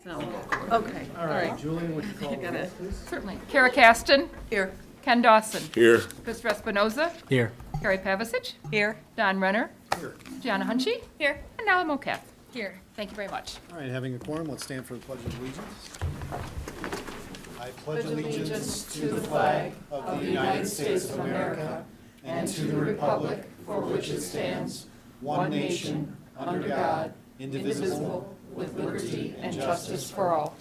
No. Okay. All right, Julian, would you call the Got roll, it. please? Certainly. Kara Caston. Here. Ken Dawson. Here. Christopher Espinoza. Here. Carrie Pavicic. Here. Don Renner. Here. Gianna Hunchy. Here. And now I'm Kath. Here. Thank you very much. All right, having a quorum, let's stand for the Pledge of Allegiance. I pledge allegiance to the flag of the United States of America and to the republic for which it stands, one nation, under God, indivisible, with liberty and justice for all.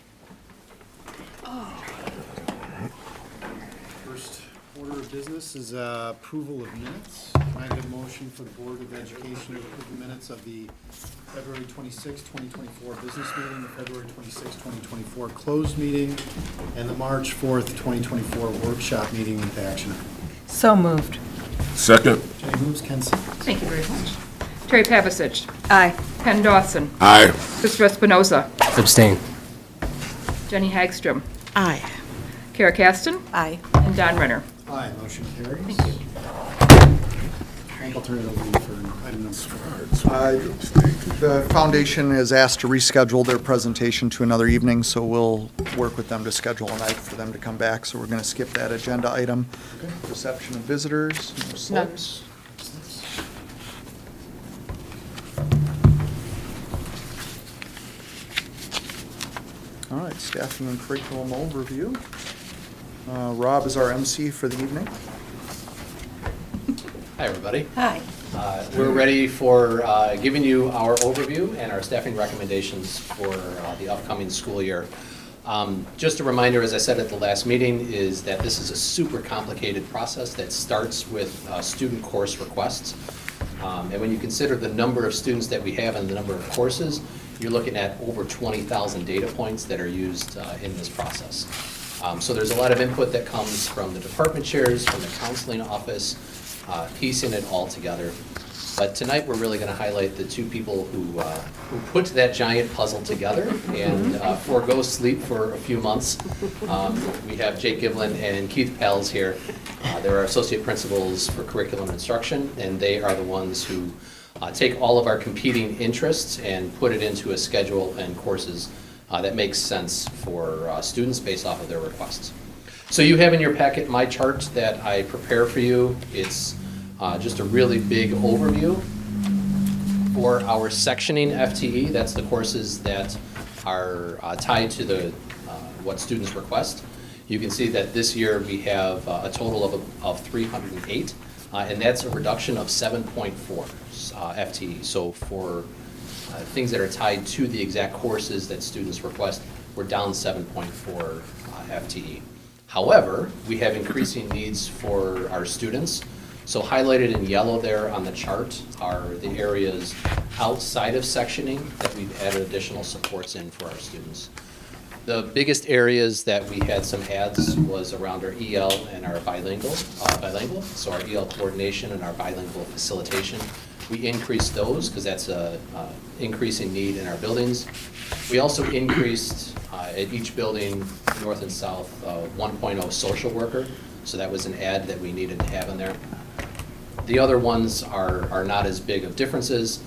First order of business is approval of minutes. Can I get a motion for the Board of Education to approve the minutes of the February 26, 2024 business meeting, the February 26, 2024 closed meeting, and the March 4th, 2024 workshop meeting with action? So moved. Second. Jenny moves, Ken seconds. Thank you very much. Terry Pavicic. Aye. Ken Dawson. Aye. Christopher Espinoza. Abstain. Jenny Hagstrom. Aye. Kara Caston. Aye. And Don Renner. Aye, motion carries. Thank you. Frank, I'll turn it over to you for item number 4. The foundation is asked to reschedule their presentation to another evening, so we'll work with them to schedule a night for them to come back. So we're going to skip that agenda item. Reception of visitors, no slips. All right, staffing and curriculum overview. Rob is our MC for the evening. Hi, everybody. Hi. We're ready for giving you our overview and our staffing recommendations for the upcoming school year. Just a reminder, as I said at the last meeting, is that this is a super complicated process that starts with student course requests. And when you consider the number of students that we have and the number of courses, you're looking at over 20,000 data points that are used in this process. So there's a lot of input that comes from the department chairs, from the counseling office, piecing it all together. But tonight, we're really going to highlight the two people who put that giant puzzle together and forego sleep for a few months. We have Jake Giblin and Keith Pals here. They're our associate principals for curriculum instruction, and they are the ones who take all of our competing interests and put it into a schedule and courses that makes sense for students based off of their requests. So you have in your packet my chart that I prepare for you. It's just a really big overview for our sectioning FTE. That's the courses that are tied to the what students request. You can see that this year we have a total of 308, and that's a reduction of 7.4 FTE. So for things that are tied to the exact courses that students request, we're down 7.4 FTE. However, we have increasing needs for our students. So highlighted in yellow there on the chart are the areas outside of sectioning that we've added additional supports in for our students. The biggest areas that we had some adds was around our EL and our bilingual. So our EL coordination and our bilingual facilitation. We increased those because that's a increasing need in our buildings. We also increased at each building, north and south, 1.0 social worker. So that was an add that we needed to have in there. The other ones are not as big of differences.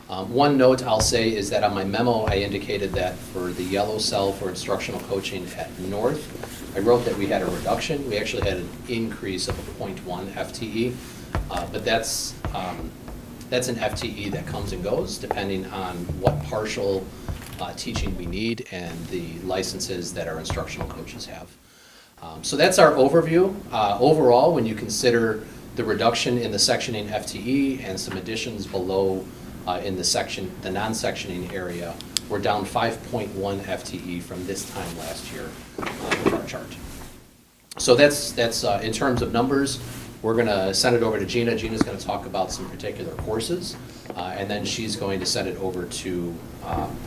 One note I'll say is that on my memo, I indicated that for the yellow cell for instructional coaching at North, I wrote that we had a reduction. We actually had an increase of a 0.1 FTE, but that's an FTE that comes and goes depending on what partial teaching we need and the licenses that our instructional coaches have. So that's our overview. Overall, when you consider the reduction in the sectioning FTE and some additions below in the non-sectioning area, we're down 5.1 FTE from this time last year with our chart. So that's in terms of numbers. We're going to send it over to Gina. Gina's going to talk about some particular courses, and then she's going to send it over to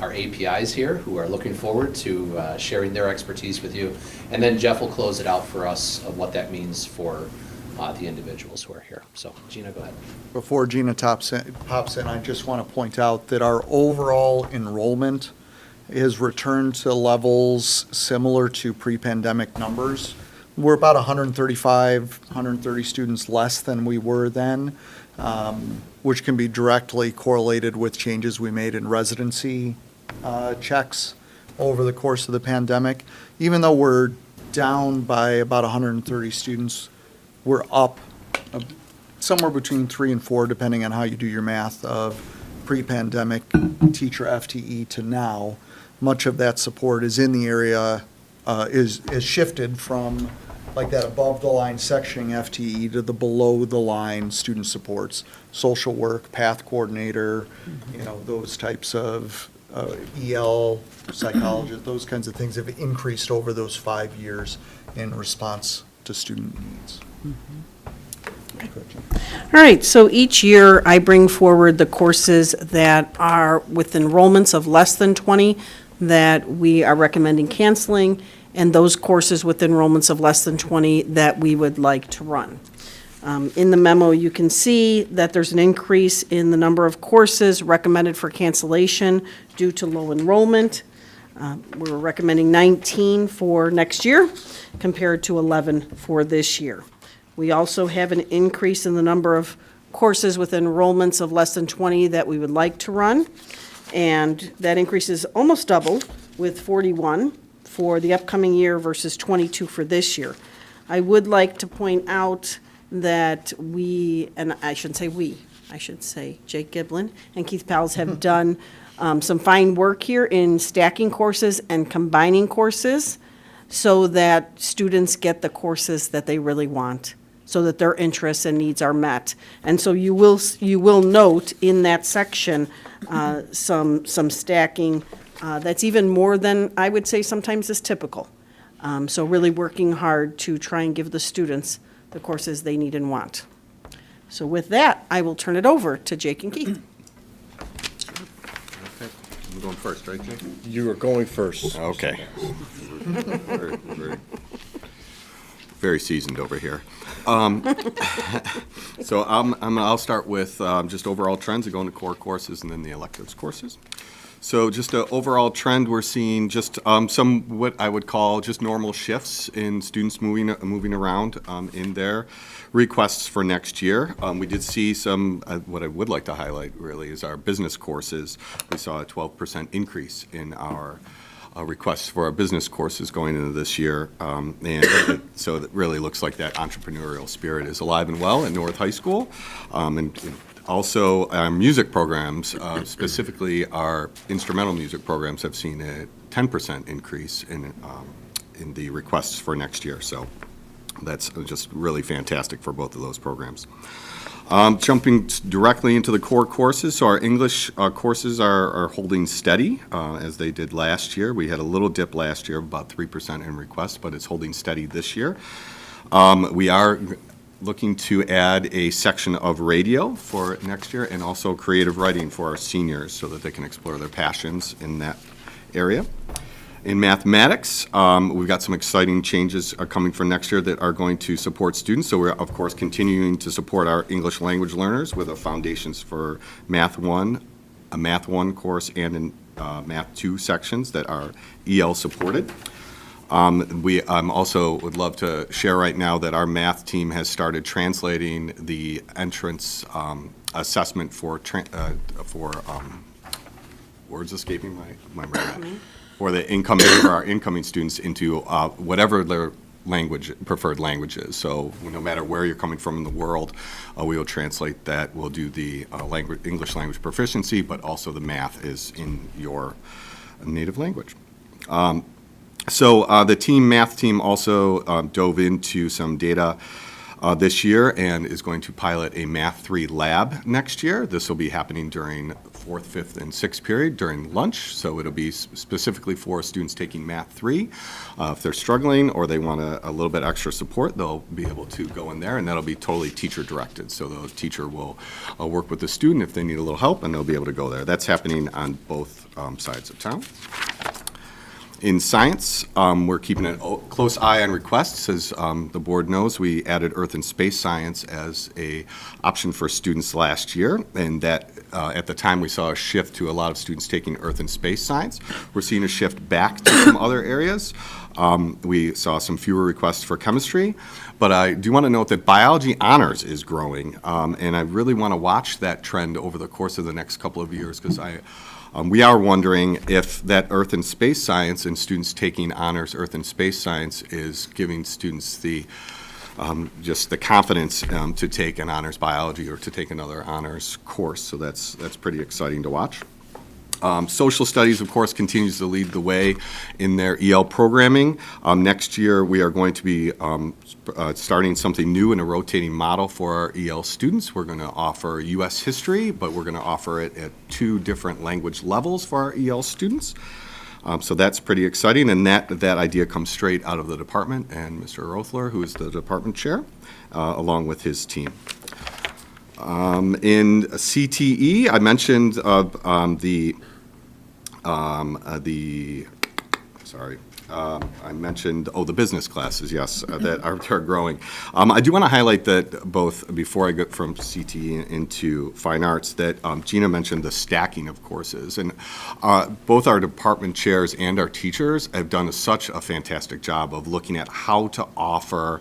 our APIs here, who are looking forward to sharing their expertise with you. And then Jeff will close it out for us of what that means for the individuals who are here. So, Gina, go ahead. Before Gina pops in, I just want to point out that our overall enrollment is returned to levels similar to pre-pandemic numbers. We're about 130 students less than we were then, which can be directly correlated with changes we made in residency checks over the course of the pandemic. Even though we're down by about 130 students, we're up somewhere between 3 and 4, depending on how you do your math, of pre-pandemic teacher FTE to now. Much of that support is in the area, is shifted from like that above-the-line sectioning FTE to the below-the-line student supports, social work, path coordinator, those types of EL, psychologist, those kinds of things have increased over those 5 years in response to student needs. All right, so each year I bring forward the courses that are with enrollments of less than 20 that we are recommending canceling, and those courses with enrollments of less than 20 that we would like to run. In the memo, you can see that there's an increase in the number of courses recommended for cancellation due to low enrollment. We're recommending 19 for next year compared to 11 for this year. We also have an increase in the number of courses with enrollments of less than 20 that we would like to run, and that increase is almost doubled with 41 for the upcoming year versus 22 for this year. I would like to point out that we, and I shouldn't say we, I should say Jake Giblin and Keith Pals have done some fine work here in stacking courses and combining courses so that students get the courses that they really want, so that their interests and needs are met. And so you will note in that section some stacking that's even more than I would say sometimes is typical. So really working hard to try and give the students the courses they need and want. So with that, I will turn it over to Jake and Keith. Okay, I'm going first, right, Jake? You are going first. Okay. Very seasoned over here. So I'll start with just overall trends and go into core courses and then the electives courses. So just an overall trend, we're seeing just some what I would call just normal shifts in students moving around in their requests for next year. We did see some, what I would like to highlight really is our business courses. We saw a 12% increase in our requests for our business courses going into this year. So it really looks like that entrepreneurial spirit is alive and well at North High School. And also, our music programs, specifically our instrumental music programs, have seen a 10% increase in the requests for next year. So that's just really fantastic for both of those programs. Jumping directly into the core courses, so our English courses are holding steady as they did last year. We had a little dip last year of about 3% in requests, but it's holding steady this year. We are looking to add a section of radio for next year and also creative writing for our seniors so that they can explore their passions in that area. In mathematics, we've got some exciting changes coming for next year that are going to support students. So we're, of course, continuing to support our English language learners with a Foundations for Math 1, a Math 1 course, and in Math 2 sections that are EL supported. We also would love to share right now that our math team has started translating the entrance assessment for words escaping my brain, for our incoming students into whatever their preferred language is. So no matter where you're coming from in the world, we will translate that. We'll do the English language proficiency, but also the math is in your native language. So the math team also dove into some data this year and is going to pilot a Math 3 lab next year. This will be happening during 4th, 5th, and 6th period during lunch. So it'll be specifically for students taking Math 3. If they're struggling or they want a little bit extra support, they'll be able to go in there, and that'll be totally teacher directed. So the teacher will work with the student if they need a little help, and they'll be able to go there. That's happening on both sides of town. In science, we're keeping a close eye on requests. As the board knows, we added Earth and Space Science as an option for students last year, and that at the time we saw a shift to a lot of students taking Earth and Space Science. We're seeing a shift back to some other areas. We saw some fewer requests for chemistry, but I do want to note that biology honors is growing, and I really want to watch that trend over the course of the next couple of years, because we are wondering if that earth and space science and students taking honors earth and space science is giving students the just the confidence to take an honors biology or to take another honors course. So that's pretty exciting to watch. Social studies, of course, continues to lead the way in their EL programming. Next year, we are going to be starting something new in a rotating model for our EL students. We're going to offer U.S. history, but we're going to offer it at 2 different language levels for our EL students. So that's pretty exciting, and that idea comes straight out of the department and Mr. Rothler, who is the department chair, along with his team. In CTE, I mentioned I mentioned, the business classes, yes, that are growing. I do want to highlight that both, before I get from CTE into fine arts, that Gina mentioned the stacking of courses. And both our department chairs and our teachers have done such a fantastic job of looking at how to offer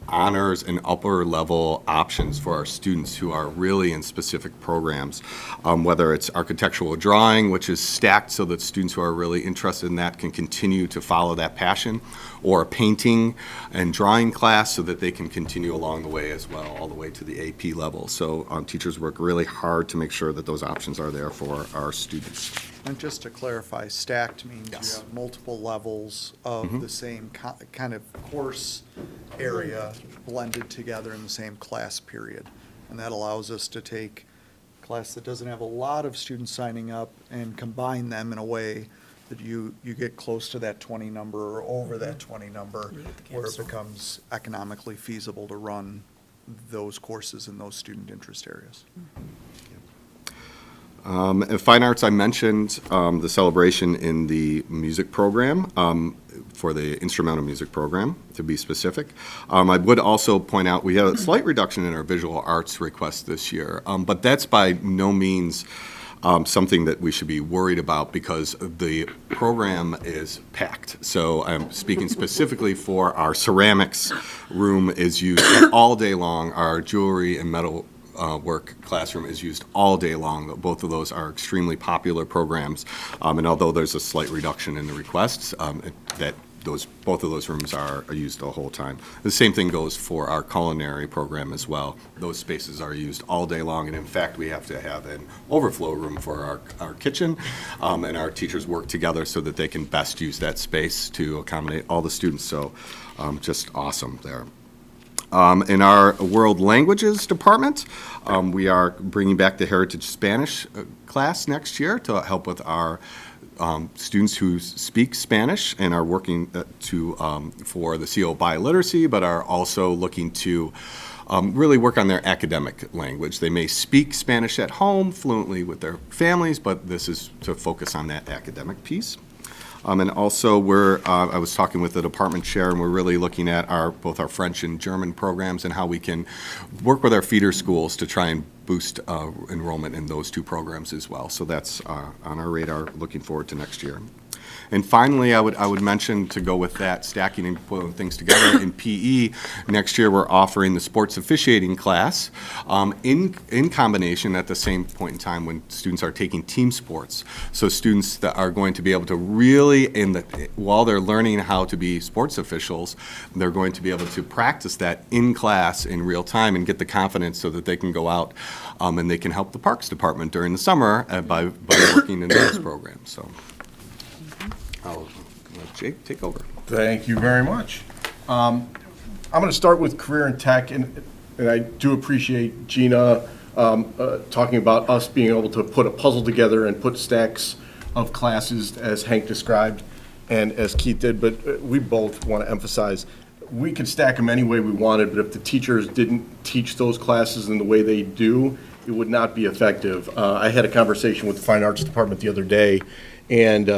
honors and upper level options for our students who are really in specific programs, whether it's architectural drawing, which is stacked so that students who are really interested in that can continue to follow that passion, or a painting and drawing class so that they can continue along the way as well, all the way to the AP level. So teachers work really hard to make sure that those options are there for our students. And just to clarify, stacked means Yes. you have multiple levels of the same kind of course area blended together in the same class period. And that allows us to take a class that doesn't have a lot of students signing up and combine them in a way that you get close to that 20 number or over that 20 number, where it becomes economically feasible to run those courses in those student interest areas. In fine arts, I mentioned the celebration in the music program, for the instrumental music program, to be specific. I would also point out we had a slight reduction in our visual arts request this year, but that's by no means something that we should be worried about, because the program is packed. So I'm speaking specifically for our ceramics room is used all day long. Our jewelry and metal work classroom is used all day long. Both of those are extremely popular programs, and although there's a slight reduction in the requests, both of those rooms are used the whole time. The same thing goes for our culinary program as well. Those spaces are used all day long, and in fact, we have to have an overflow room for our kitchen, and our teachers work together so that they can best use that space to accommodate all the students. So just awesome there. In our World Languages Department, we are bringing back the Heritage Spanish class next year to help with our students who speak Spanish and are working for the CO biliteracy, but are also looking to really work on their academic language. They may speak Spanish at home fluently with their families, but this is to focus on that academic piece. And also, I was talking with the department chair, and we're really looking at both our French and German programs and how we can work with our feeder schools to try and boost enrollment in those 2 programs as well. So that's on our radar, looking forward to next year. And finally, I would mention, to go with that, stacking and pulling things together, in PE, next year we're offering the sports officiating class in combination at the same point in time when students are taking team sports. So students that are going to be able to really, while they're learning how to be sports officials, they're going to be able to practice that in class in real time and get the confidence so that they can go out and they can help the Parks Department during the summer by working in those programs. So I'll let Jake take over. Thank you very much. I'm going to start with career and tech, and I do appreciate Gina talking about us being able to put a puzzle together and put stacks of classes, as Hank described and as Keith did, but we both want to emphasize we could stack them any way we wanted, but if the teachers didn't teach those classes in the way they do, it would not be effective. I had a conversation with the Fine Arts Department the other day, and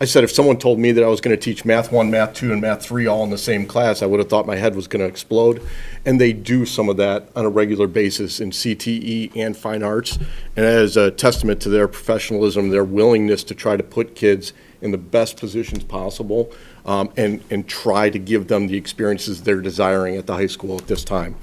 I said if someone told me that I was going to teach Math 1, Math 2, and Math 3 all in the same class, I would have thought my head was going to explode. And they do some of that on a regular basis in CTE and Fine Arts. And as a testament to their professionalism, their willingness to try to put kids in the best positions possible. and try to give them the experiences they're desiring at the high school at this time.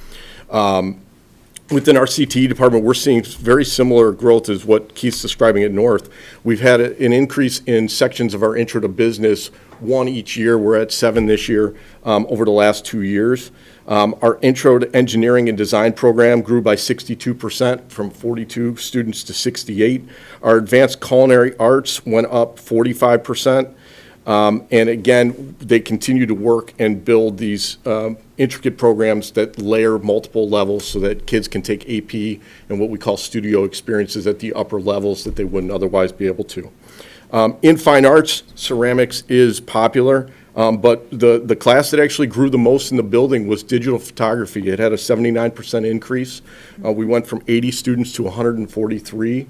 Within our CTE department, we're seeing very similar growth as what Keith's describing at North. We've had an increase in sections of our Intro to Business, 1 each year. We're at 7 this year over the last 2 years. Our Intro to Engineering and Design program grew by 62% from 42 students to 68. Our Advanced Culinary Arts went up 45%. And again, they continue to work and build these intricate programs that layer multiple levels so that kids can take AP and what we call studio experiences at the upper levels that they wouldn't otherwise be able to. In fine arts, ceramics is popular, but the class that actually grew the most in the building was digital photography. It had a 79% increase. We went from 80 students to 143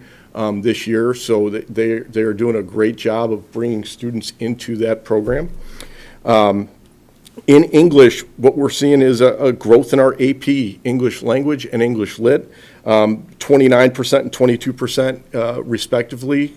this year, so they are doing a great job of bringing students into that program. In English, what we're seeing is a growth in our AP, English language and English lit. 29% and 22% respectively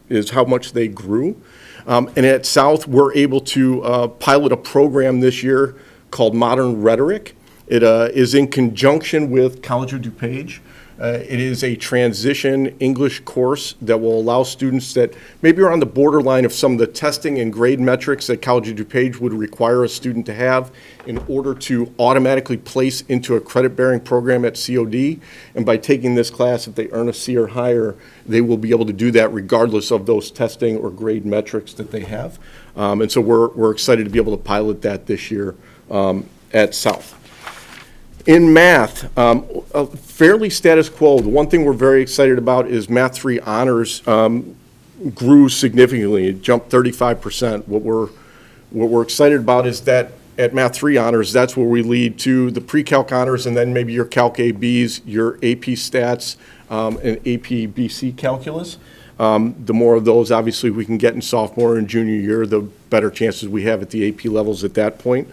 is how much they grew. And at South, we're able to pilot a program this year called Modern Rhetoric. It is in conjunction with College of DuPage. It is a transition English course that will allow students that maybe are on the borderline of some of the testing and grade metrics that College of DuPage would require a student to have in order to automatically place into a credit-bearing program at COD. And by taking this class, if they earn a C or higher, they will be able to do that regardless of those testing or grade metrics that they have. And so we're excited to be able to pilot that this year at South. In math, fairly status quo. The one thing we're very excited about is Math 3 honors grew significantly. It jumped 35%. What we're excited about is that at Math 3 honors, that's where we lead to the pre-calc honors and then maybe your Calc ABs, your AP stats, and AP BC calculus. The more of those, obviously, we can get in sophomore and junior year, the better chances we have at the AP levels at that point.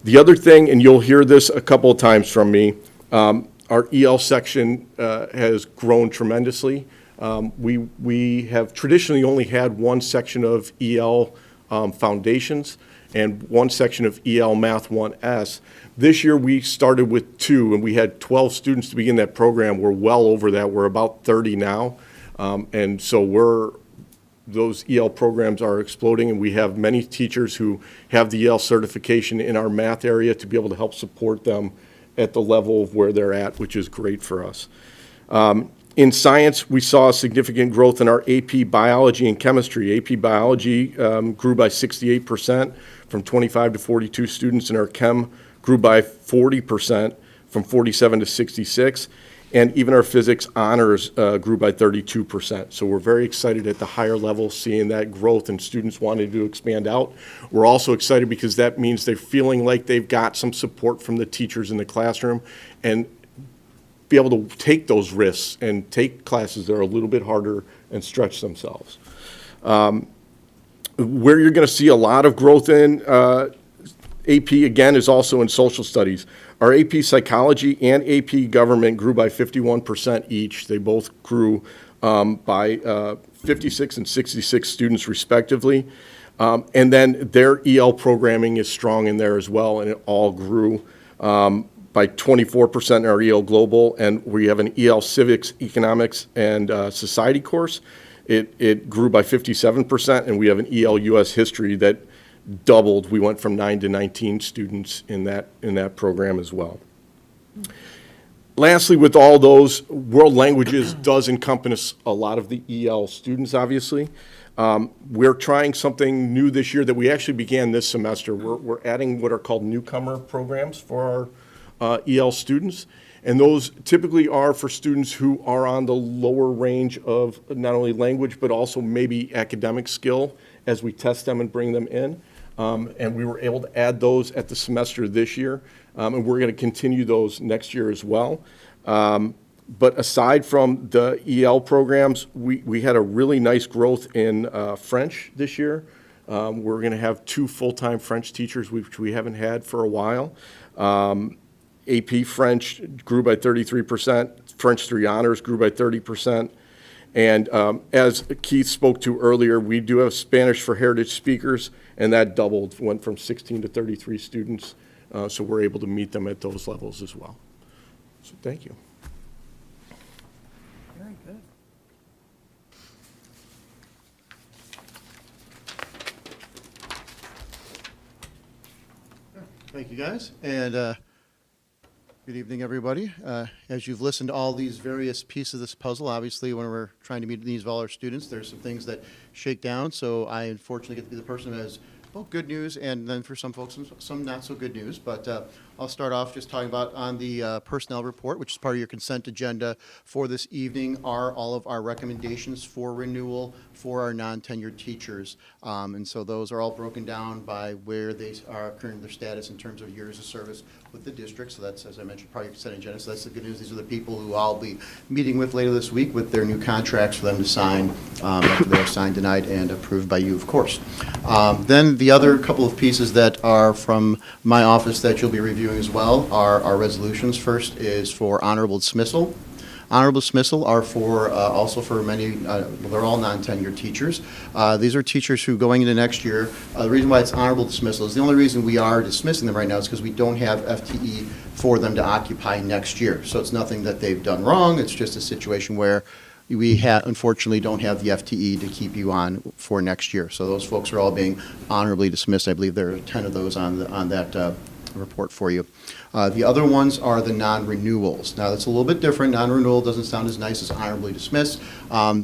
The other thing, and you'll hear this a couple of times from me, our EL section has grown tremendously. We have traditionally only had one section of EL foundations and one section of EL Math 1S. This year we started with 2, and we had 12 students to begin that program. We're well over that. We're about 30 now. And so those EL programs are exploding, and we have many teachers who have the EL certification in our math area to be able to help support them at the level of where they're at, which is great for us. In science, we saw significant growth in our AP Biology and Chemistry. AP Biology grew by 68% from 25 to 42 students, and our Chem grew by 40% from 47 to 66. And even our physics honors grew by 32%. So we're very excited at the higher level seeing that growth and students wanting to expand out. We're also excited because that means they're feeling like they've got some support from the teachers in the classroom and be able to take those risks and take classes that are a little bit harder and stretch themselves. Where you're going to see a lot of growth in AP, again, is also in social studies. Our AP Psychology and AP Government grew by 51% each. They both grew by 56 and 66 students respectively. And then their EL programming is strong in there as well, and it all grew by 24% in our EL Global, and we have an EL Civics, Economics, and Society course. It grew by 57%, and we have an EL US History that doubled. We went from 9 to 19 students in that program as well. Lastly, with all those, world languages does encompass a lot of the EL students, obviously. We're trying something new this year that we actually began this semester. We're adding what are called newcomer programs for our EL students. And those typically are for students who are on the lower range of not only language, but also maybe academic skill as we test them and bring them in. And we were able to add those at the semester this year, and we're going to continue those next year as well. But aside from the EL programs, we had a really nice growth in French this year. We're going to have 2 full-time French teachers, which we haven't had for a while. AP French grew by 33%. French 3 honors grew by 30%. And as Keith spoke to earlier, we do have Spanish for heritage speakers and that doubled, went from 16 to 33 students, so we're able to meet them at those levels as well. So thank you. Very good. Thank you, guys, and good evening, everybody. As you've listened to all these various pieces of this puzzle, obviously, when we're trying to meet the needs of all our students, there's some things that shake down, so I unfortunately get to be the person who has both good news and then for some folks, some not so good news, but I'll start off just talking about on the personnel report, which is part of your consent agenda for this evening, are all of our recommendations for renewal for our non-tenured teachers. And so those are all broken down by where they are currently their status in terms of years of service with the district. So that's, as I mentioned, part of your consent agenda. So that's the good news. These are the people who I'll be meeting with later this week with their new contracts for them to sign after they're signed, denied, and approved by you, of course. Then the other couple of pieces that are from my office that you'll be reviewing as well are our resolutions. First is for honorable dismissal. Honorable dismissal are for, also for many, they're all non-tenured teachers. These are teachers who, going into next year, the reason why it's honorable dismissal is the only reason we are dismissing them right now is because we don't have FTE for them to occupy next year. So it's nothing that they've done wrong, it's just a situation where we unfortunately don't have the FTE to keep you on for next year. So those folks are all being honorably dismissed. I believe there are 10 of those on that report for you. The other ones are the non-renewals. Now, that's a little bit different. Non-renewal doesn't sound as nice as honorably dismissed.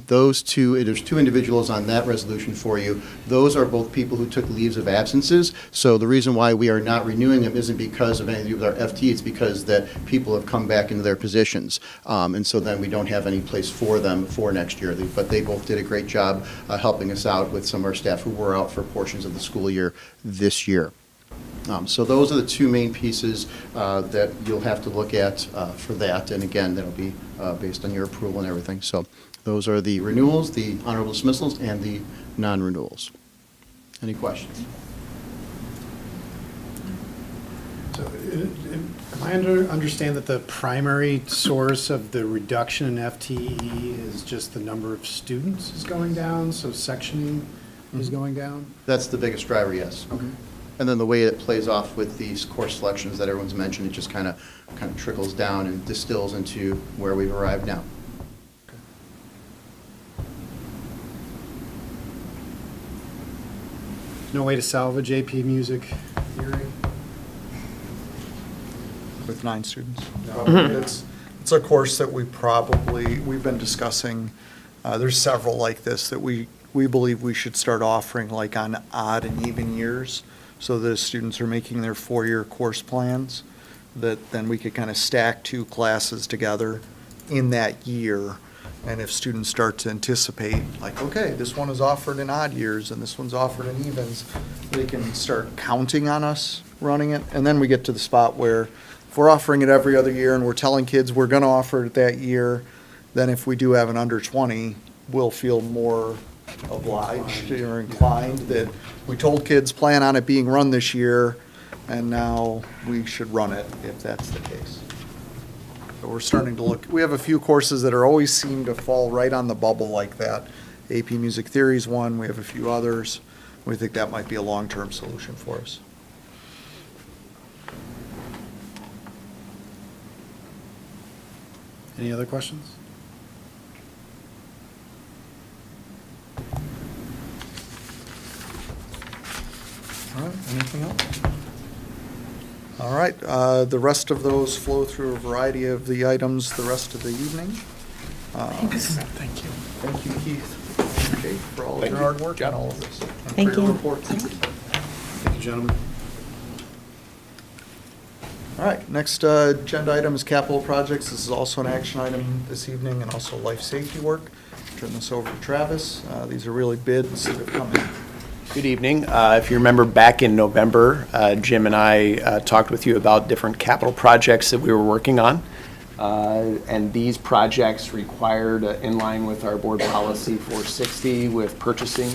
Those two, there's two individuals on that resolution for you. Those are both people who took leaves of absences. So the reason why we are not renewing them isn't because of anything to do with our FT. It's because that people have come back into their positions. And so then we don't have any place for them for next year. But they both did a great job helping us out with some of our staff who were out for portions of the school year this year. So those are the two main pieces that you'll have to look at for that. And again, that'll be based on your approval and everything. So those are the renewals, the honorable dismissals, and the non-renewals. Any questions? So, am I understand that the primary source of the reduction in FTE is just the number of students is going down, so sectioning is going down? That's the biggest driver, yes. Okay. And then the way it plays off with these course selections that everyone's mentioned, it just kind of trickles down and distills into where we've arrived now. No way to salvage AP music theory? With 9 students. No, it's a course that we've been discussing. There's several like this that we believe we should start offering like on odd and even years, so that as students are making their 4-year course plans, that then we could kind of stack 2 classes together in that year. And if students start to anticipate, like, okay, this one is offered in odd years and this one's offered in evens, they can start counting on us running it. And then we get to the spot where if we're offering it every other year and we're telling kids we're going to offer it that year, then if we do have an under 20, we'll feel more obliged or inclined that we told kids plan on it being run this year, and now we should run it if that's the case. So we're starting to look, we have a few courses that are always seem to fall right on the bubble like that. AP Music Theory is one, we have a few others. We think that might be a long-term solution for us. Any other questions? All right, anything else? All right, the rest of those flow through a variety of the items the rest of the evening. Thank you. Thank you, Keith, Kate, for all of your hard work on all of this. Thank For your you. report. Thank you, gentlemen. All right, next agenda item is capital projects. This is also an action item this evening and also life safety work. Turn this over to Travis. These are really bids that have come in. Good evening. If you remember back in November, Jim and I talked with you about different capital projects that we were working on. And these projects required, in line with our board policy 460 with purchasing,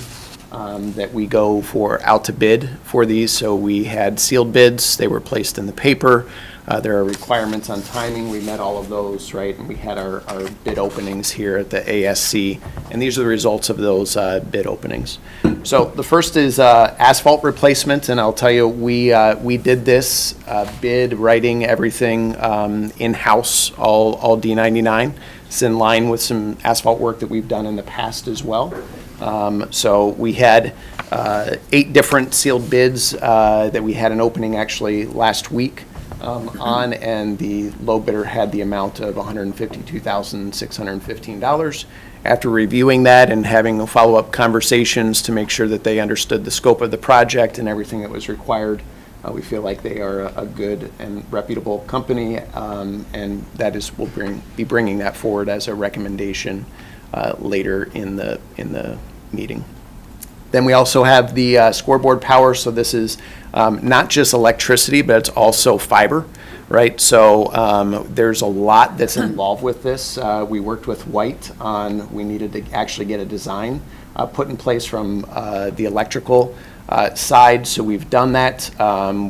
that we go out to bid for these. So we had sealed bids, they were placed in the paper. There are requirements on timing, we met all of those, right? And we had our bid openings here at the ASC, and these are the results of those bid openings. So the first is asphalt replacement, and I'll tell you, we did this bid, writing everything in-house, all D99. It's in line with some asphalt work that we've done in the past as well. So we had 8 different sealed bids that we had an opening actually last week on, and the low bidder had the amount of $152,615. After reviewing that and having follow-up conversations to make sure that they understood the scope of the project and everything that was required, we feel like they are a good and reputable company, and that is, we'll be bringing that forward as a recommendation later in the meeting. Then we also have the scoreboard power, so this is not just electricity, but it's also fiber, right? So there's a lot that's involved with this. We worked with White on, we needed to actually get a design put in place from the electrical side, so we've done that.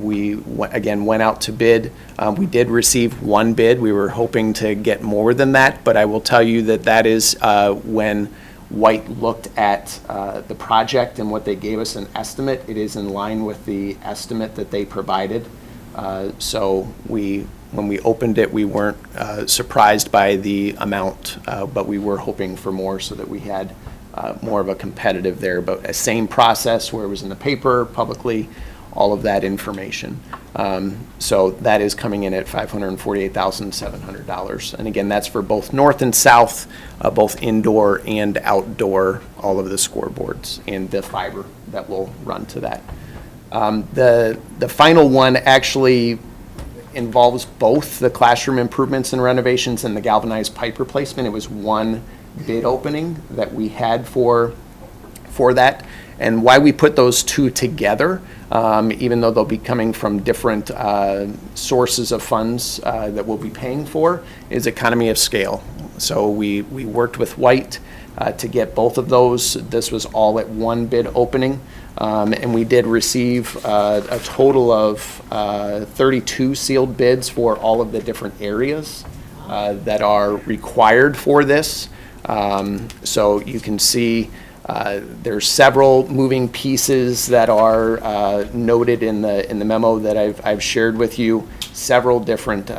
We again went out to bid. We did receive 1 bid. We were hoping to get more than that, but I will tell you that that is when White looked at the project and what they gave us an estimate. It is in line with the estimate that they provided. So when we opened it, we weren't surprised by the amount, but we were hoping for more so that we had more of a competitive there. But a same process where it was in the paper, publicly, all of that information. So that is coming in at $548,700. And again, that's for both north and south, both indoor and outdoor, all of the scoreboards and the fiber that will run to that. The final one actually involves both the classroom improvements and renovations and the galvanized pipe replacement. It was 1 bid opening that we had for that. And why we put those 2 together, even though they'll be coming from different sources of funds that we'll be paying for, is economy of scale. So we worked with White to get both of those. This was all at 1 bid opening. And we did receive a total of 32 sealed bids for all of the different areas that are required for this. So you can see there's several moving pieces that are noted in the memo that I've shared with you. Several different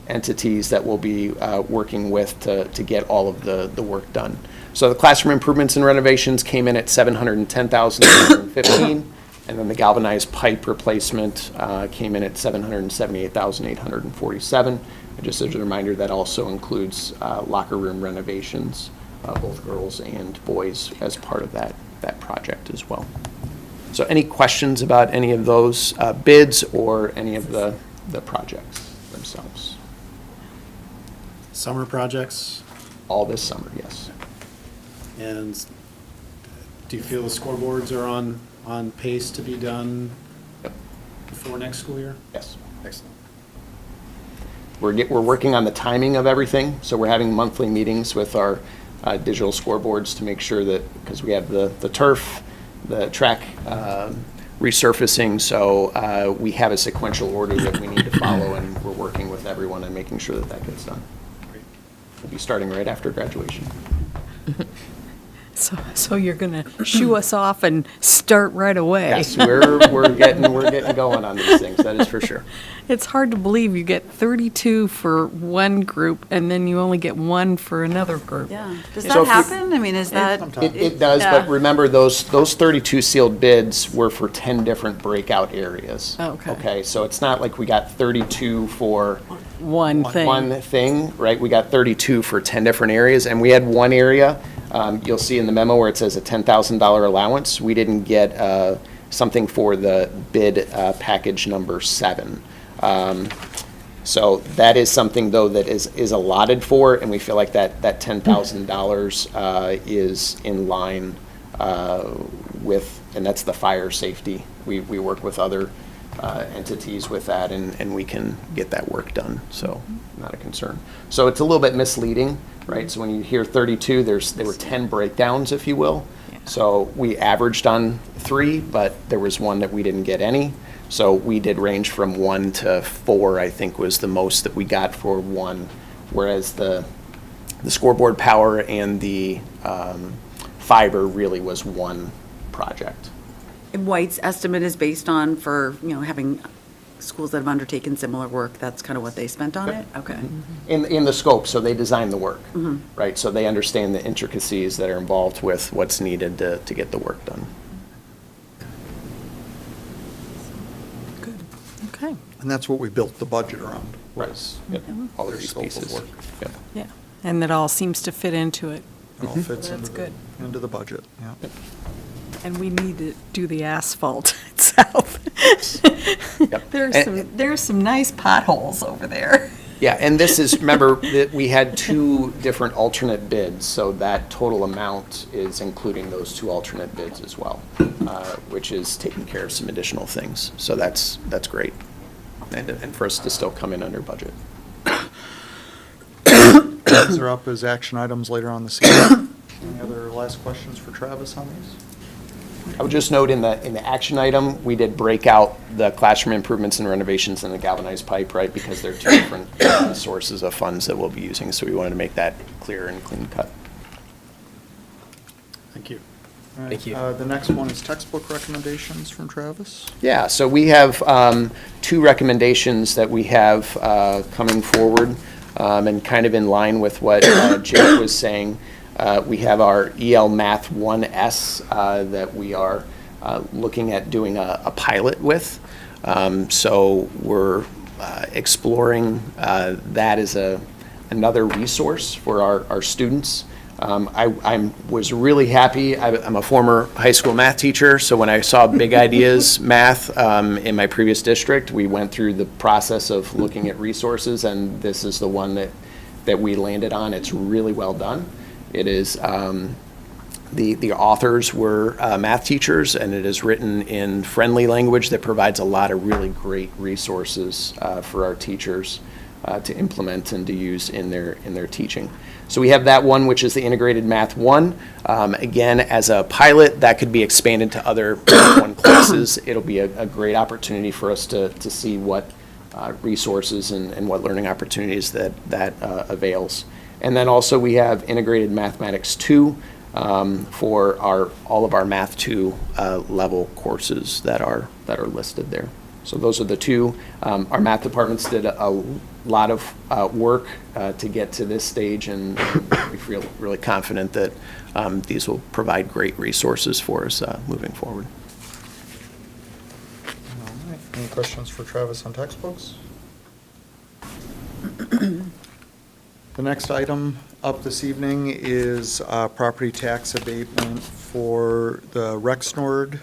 entities that we'll be working with to get all of the work done. So the classroom improvements and renovations came in at $710,815, and then the galvanized pipe replacement came in at $778,847. And just as a reminder, that also includes locker room renovations, both girls and boys, as part of that project as well. So any questions about any of those bids or any of the projects themselves? Summer projects, All this summer, yes. and do you feel the scoreboards are on pace to be done Yep. before next school year? Yes. Excellent. We're working on the timing of everything, so we're having monthly meetings with our digital scoreboards to make sure that, because we have the turf, the track resurfacing, so we have a sequential order that we need to follow, and we're working with everyone and making sure that gets done. We'll be starting right after graduation. So you're going to shoo us off and start right away? Yes, we're getting going on these things, that is for sure. It's hard to believe you get 32 for one group and then you only get 1 for another group. Yeah. Does So that if you- happen? I mean, is that? It does, but remember, those 32 sealed bids were for 10 different breakout areas. Okay. Okay, so it's not like we got 32 for One thing. one thing, right? We got 32 for 10 different areas, and we had one area, you'll see in the memo where it says a $10,000 allowance. We didn't get something for the bid package number 7. So that is something, though, that is allotted for, and we feel like that $10,000 is in line with, and that's the fire safety. We work with other entities with that, and we can get that work done, so not a concern. So it's a little bit misleading, right? So when you hear 32, there were 10 breakdowns, if you will. So we averaged on 3, but there was one that we didn't get any. So we did range from 1 to 4, I think was the most that we got for 1, whereas the scoreboard power and the fiber really was 1 project. White's estimate is based on for, having schools that have undertaken similar work, that's kind of what they spent on it? Okay. In the scope, so they design the work, right? So they understand the intricacies that are involved with what's needed to get the work done. Good. Okay. And that's what we built the budget around. Right. was Yep. All of their these scope of pieces. work. Yep. Yeah. And it all seems to fit into it. It all fits That's good. into the budget, yeah. And we need to do the asphalt itself. Yep. There's some nice potholes over there. Yeah, and this is, remember, that we had 2 different alternate bids, so that total amount is including those 2 alternate bids as well, which is taking care of some additional things. So that's great. And for us to still come in under budget. These are up as action items later on this evening. Any other last questions for Travis on these? I would just note in the action item, we did break out the classroom improvements and renovations and the galvanized pipe, right? Because they're 2 different sources of funds that we'll be using, so we wanted to make that clear and clean cut. Thank you. All right, Thank you. The next one is textbook recommendations from Travis. Yeah, so we have 2 recommendations that we have coming forward, and kind of in line with what Jake was saying. We have our EL Math 1S that we are looking at doing a pilot with. So we're exploring that as another resource for our students. I was really happy. I'm a former high school math teacher, so when I saw Big Ideas Math in my previous district, we went through the process of looking at resources, and this is the one that we landed on. It's really well done. It is, the authors were math teachers, and it is written in friendly language that provides a lot of really great resources for our teachers to implement and to use in their teaching. So we have that one, which is the Integrated Math 1. Again, as a pilot, that could be expanded to other Math 1 classes. It'll be a great opportunity for us to see what resources and what learning opportunities that avails. And then also we have Integrated Mathematics 2 for all of our Math 2 level courses that are listed there. So those are the 2. Our math departments did a lot of work to get to this stage, and we feel really confident that these will provide great resources for us moving forward. All right. Any questions for Travis on textbooks? The next item up this evening is property tax abatement for the Rexnord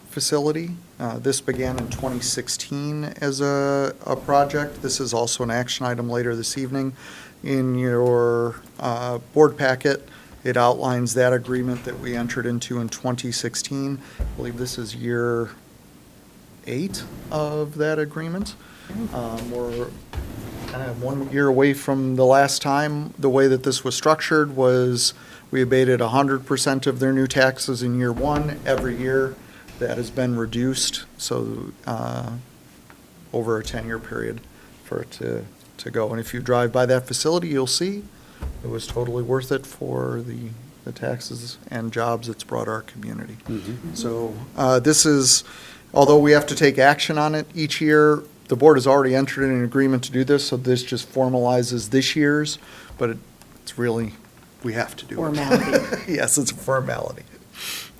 facility. This began in 2016 as a project. This is also an action item later this evening. In your board packet, it outlines that agreement that we entered into in 2016. I believe this is year 8 of that agreement. We're kind of 1 year away from the last time. The way that this was structured was we abated 100% of their new taxes in year 1 every year. That has been reduced, so over a 10-year period for it to go. And if you drive by that facility, you'll see it was totally worth it for the taxes and jobs it's brought our community. So this is, although we have to take action on it each year, the board has already entered in an agreement to do this, so this just formalizes this year's, but it's really, we have to do it. Formality. Yes, it's a formality.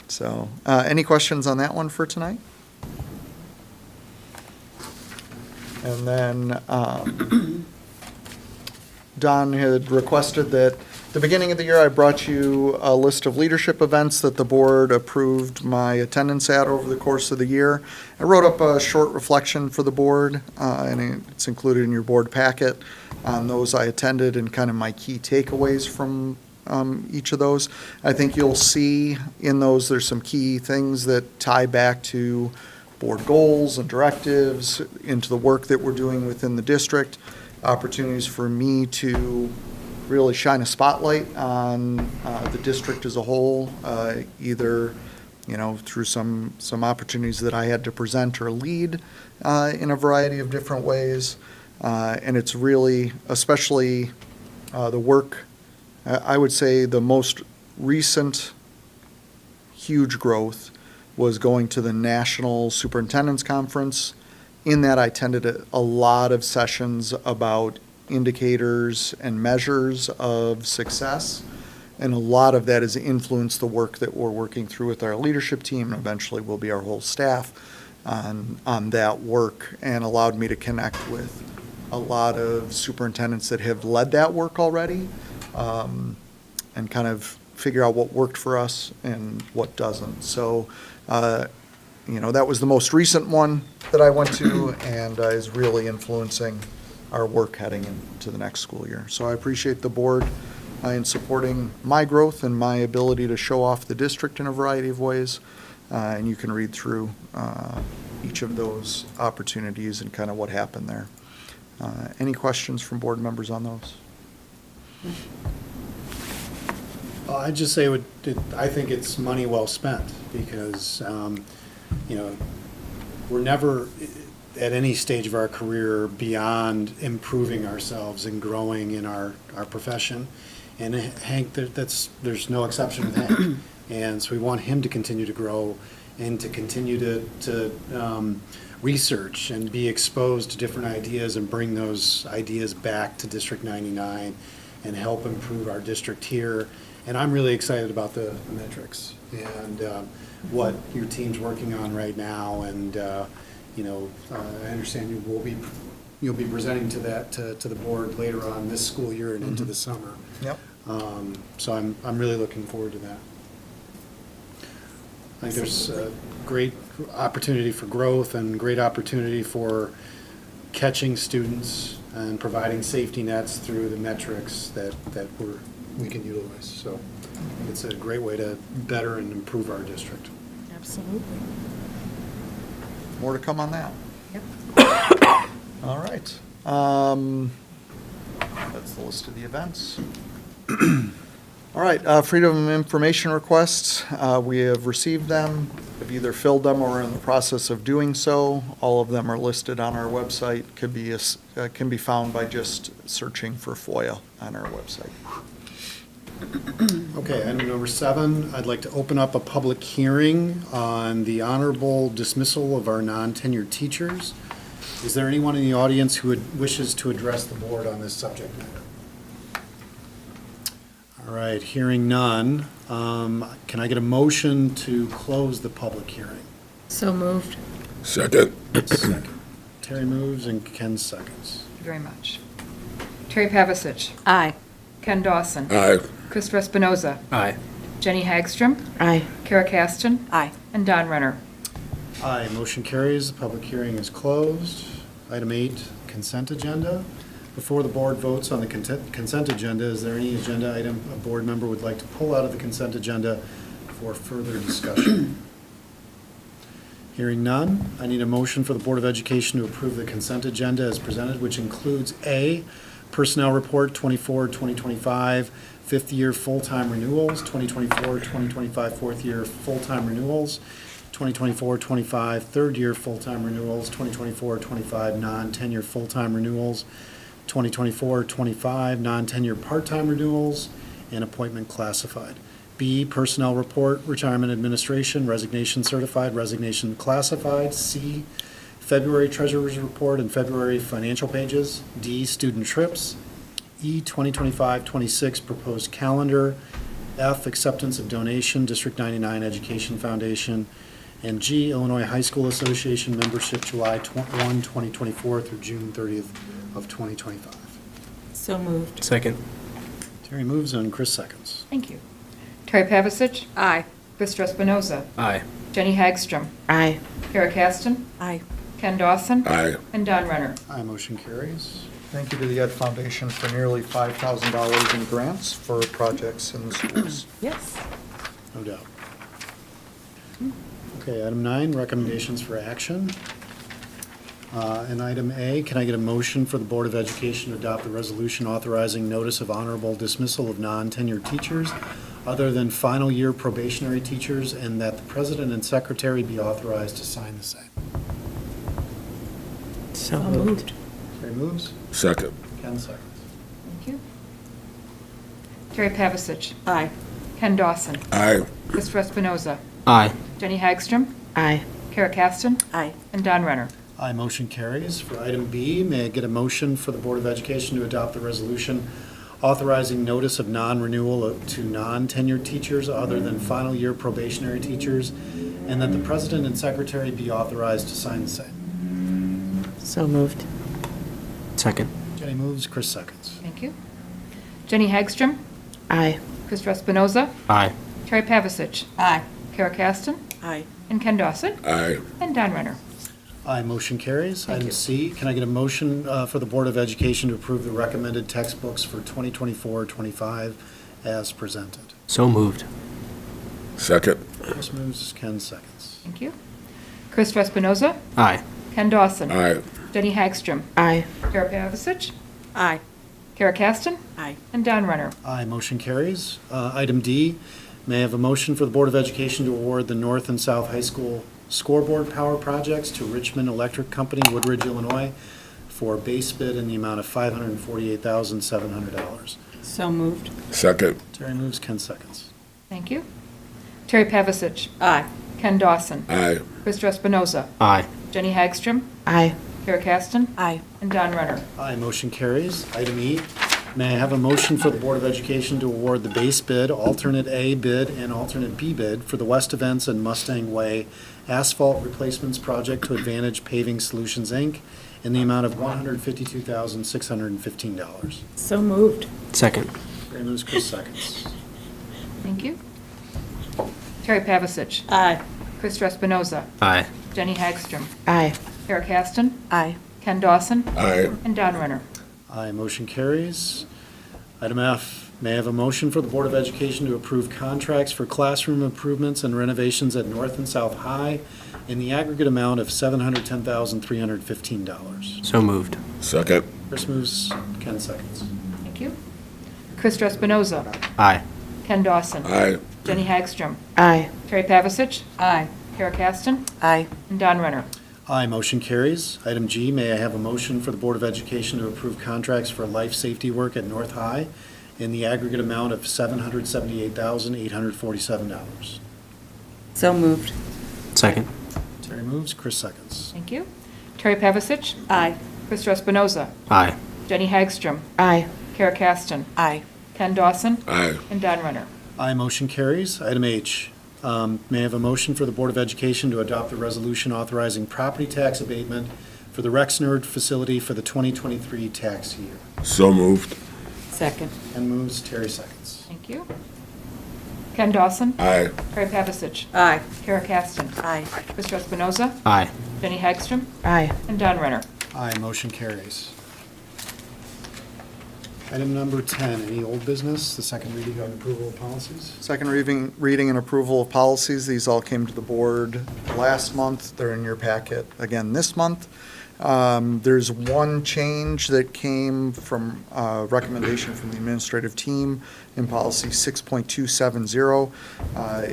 So, any questions on that one for tonight? And then, Don had requested that, at the beginning of the year, I brought you a list of leadership events that the board approved my attendance at over the course of the year. I wrote up a short reflection for the board, and it's included in your board packet on those I attended and kind of my key takeaways from each of those. I think you'll see in those, there's some key things that tie back to board goals and directives, into the work that we're doing within the district, opportunities for me to really shine a spotlight on the district as a whole, either, through some opportunities that I had to present or lead in a variety of different ways. And it's really, especially the work, I would say the most recent huge growth was going to the National Superintendent's Conference. In that, I attended a lot of sessions about indicators and measures of success. And a lot of that has influenced the work that we're working through with our leadership team, and eventually will be our whole staff on that work, and allowed me to connect with a lot of superintendents that have led that work already, and kind of figure out what worked for us and what doesn't. So, that was the most recent one that I went to, and is really influencing our work heading into the next school year. So I appreciate the board in supporting my growth and my ability to show off the district in a variety of ways. And you can read through each of those opportunities and kind of what happened there. Any questions from board members on those? I'd just say I think it's money well spent, because, we're never at any stage of our career beyond improving ourselves and growing in our profession. And Hank, there's no exception with Hank. And so we want him to continue to grow and to continue to research and be exposed to different ideas and bring those ideas back to District 99 and help improve our district here. And I'm really excited about the metrics and what your team's working on right now. And I understand you'll be presenting to that to the board later on this school year and into the summer. Yep. So I'm really looking forward to that. I think there's a great opportunity for growth and great opportunity for catching students and providing safety nets through the metrics that we can utilize. So it's a great way to better and improve our district. Absolutely. More to come on that. Yep. All right. That's the list of the events. All right, freedom of information requests. We have received them, have either filled them or are in the process of doing so. All of them are listed on our website. Can be found by just searching for FOIA on our website. Okay, item number 7, I'd like to open up a public hearing on the honorable dismissal of our non-tenured teachers. Is there anyone in the audience who wishes to address the board on this subject matter? All right, hearing none, can I get a motion to close the public hearing? So moved. Second. Second. Terry moves and Ken seconds. Thank you very much. Terry Pavasich. Aye. Ken Dawson. Aye. Christopher Espinoza. Aye. Jenny Hagstrom. Aye. Kara Caston. Aye. And Don Renner. Aye, motion carries. The public hearing is closed. Item 8, consent agenda. Before the board votes on the consent agenda, is there any agenda item a board member would like to pull out of the consent agenda for further discussion? Hearing none, I need a motion for the Board of Education to approve the consent agenda as presented, which includes A, Personnel Report 24-2025, fifth-year full-time renewals, 2024-2025 fourth-year full-time renewals, 2024-25 third-year full-time renewals, 2024-25 non-tenure full-time renewals, 2024-25 non-tenure part-time renewals, and appointment classified. B, Personnel Report, Retirement Administration, Resignation Certified, Resignation Classified. C, February Treasurer's Report and February Financial Pages. D, Student Trips. E, 2025-26 Proposed Calendar. F, Acceptance of Donation, District 99 Education Foundation. And G, Illinois High School Association Membership, July 1, 2024 through June 30th of 2025. So moved. Second. Terry moves and Chris seconds. Thank you. Terry Pavasich. Aye. Christopher Espinoza. Aye. Jenny Hagstrom. Aye. Kara Caston. Aye. Ken Dawson. Aye. And Don Renner. Aye, motion carries. Thank you to the Ed Foundation for nearly $5,000 in grants for projects in the schools. Yes. No doubt. Okay, item 9, recommendations for action. And item A, can I get a motion for the Board of Education to adopt a resolution authorizing notice of honorable dismissal of non-tenured teachers other than final year probationary teachers, and that the president and secretary be authorized to sign the same? So moved. Terry moves, Second. Ken seconds. Thank you. Terry Pavasich. Aye. Ken Dawson. Aye. Christopher Espinoza. Aye. Jenny Hagstrom. Aye. Kara Caston. Aye. And Don Renner. Aye, motion carries. For item B, may I get a motion for the Board of Education to adopt the resolution authorizing notice of non-renewal to non-tenured teachers other than final year probationary teachers, and that the president and secretary be authorized to sign the same? So moved. Second. Jenny moves, Chris seconds. Thank you. Jenny Hagstrom. Aye. Christopher Espinoza. Aye. Terry Pavasich. Aye. Kara Caston. Aye. And Ken Dawson. Aye. And Don Renner. Aye, motion carries. Thank Item you. C, can I get a motion for the Board of Education to approve the recommended textbooks for 2024-25 as presented? So moved. Second. Chris moves, Ken seconds. Thank you. Christopher Espinoza. Aye. Ken Dawson. Aye. Jenny Hagstrom. Aye. Kara Pavasich. Aye. Kara Caston. Aye. And Don Renner. Aye, motion carries. Item D, may I have a motion for the Board of Education to award the North and South High School scoreboard power projects to Richmond Electric Company, Woodridge, Illinois, for base bid in the amount of $548,700. So moved. Second. Terry moves, Ken seconds. Thank you. Terry Pavasich. Aye. Ken Dawson. Aye. Christopher Espinoza. Aye. Jenny Hagstrom. Aye. Kara Caston. Aye. And Don Renner. Aye, motion carries. Item E, may I have a motion for the Board of Education to award the base bid, alternate A bid, and alternate B bid for the West Events and Mustang Way asphalt replacements project to Advantage Paving Solutions, Inc., in the amount of $152,615. So moved. Second. Terry moves, Chris seconds. Thank you. Terry Pavasich. Aye. Christopher Espinoza. Aye. Jenny Hagstrom. Aye. Kara Caston. Aye. Ken Dawson. Aye. And Don Renner. Aye, motion carries. Item F, may I have a motion for the Board of Education to approve contracts for classroom improvements and renovations at North and South High in the aggregate amount of $710,315. So moved. Second. Chris moves, Ken seconds. Thank you. Christopher Espinoza. Aye. Ken Dawson. Aye. Jenny Hagstrom. Aye. Terry Pavasich. Aye. Kara Caston. Aye. And Don Renner. Aye, motion carries. Item G, may I have a motion for the Board of Education to approve contracts for life safety work at North High in the aggregate amount of $778,847. So moved. Second. Terry moves, Chris seconds. Thank you. Terry Pavasich. Aye. Christopher Espinoza. Aye. Jenny Hagstrom. Aye. Kara Caston. Aye. Ken Dawson. Aye. And Don Renner. Aye, motion carries. Item H, may I have a motion for the Board of Education to adopt the resolution authorizing property tax abatement for the Rexnord facility for the 2023 tax year? So moved. Second. Ken moves, Terry seconds. Thank you. Ken Dawson. Aye. Terry Pavasich. Aye. Kara Caston. Aye. Christopher Espinoza. Aye. Jenny Hagstrom. Aye. And Don Renner. Aye, motion carries. Item number 10, any old business, the second reading on approval of policies? Second reading and approval of policies. These all came to the board last month. They're in your packet again this month. There's one change that came from recommendation from the administrative team in policy 6.270.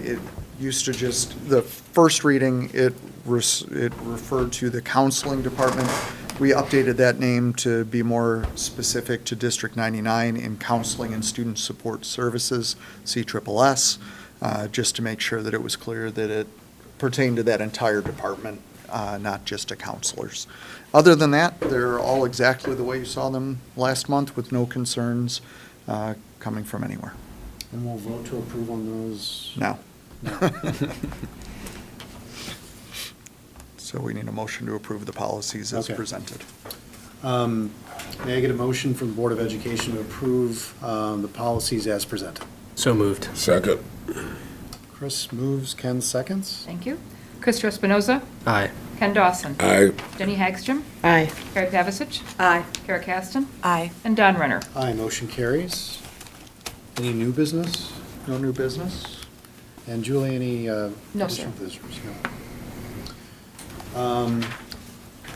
It used to just, the first reading, it referred to the counseling department. We updated that name to be more specific to District 99 in Counseling and Student Support Services, CSSS, just to make sure that it was clear that it pertained to that entire department, not just to counselors. Other than that, they're all exactly the way you saw them last month, with no concerns coming from anywhere. And we'll vote to approve on those. Now. No. So we need a motion to approve the policies as Okay. presented. May I get a motion from the Board of Education to approve the policies as presented? So moved. Second. Chris moves, Ken seconds. Thank you. Christopher Espinoza. Aye. Ken Dawson. Aye. Jenny Hagstrom. Aye. Terry Pavasich. Aye. Kara Caston. Aye. And Don Renner. Aye, motion carries. Any new business? No new business? And Julie, any No, additional sir. visitors? No.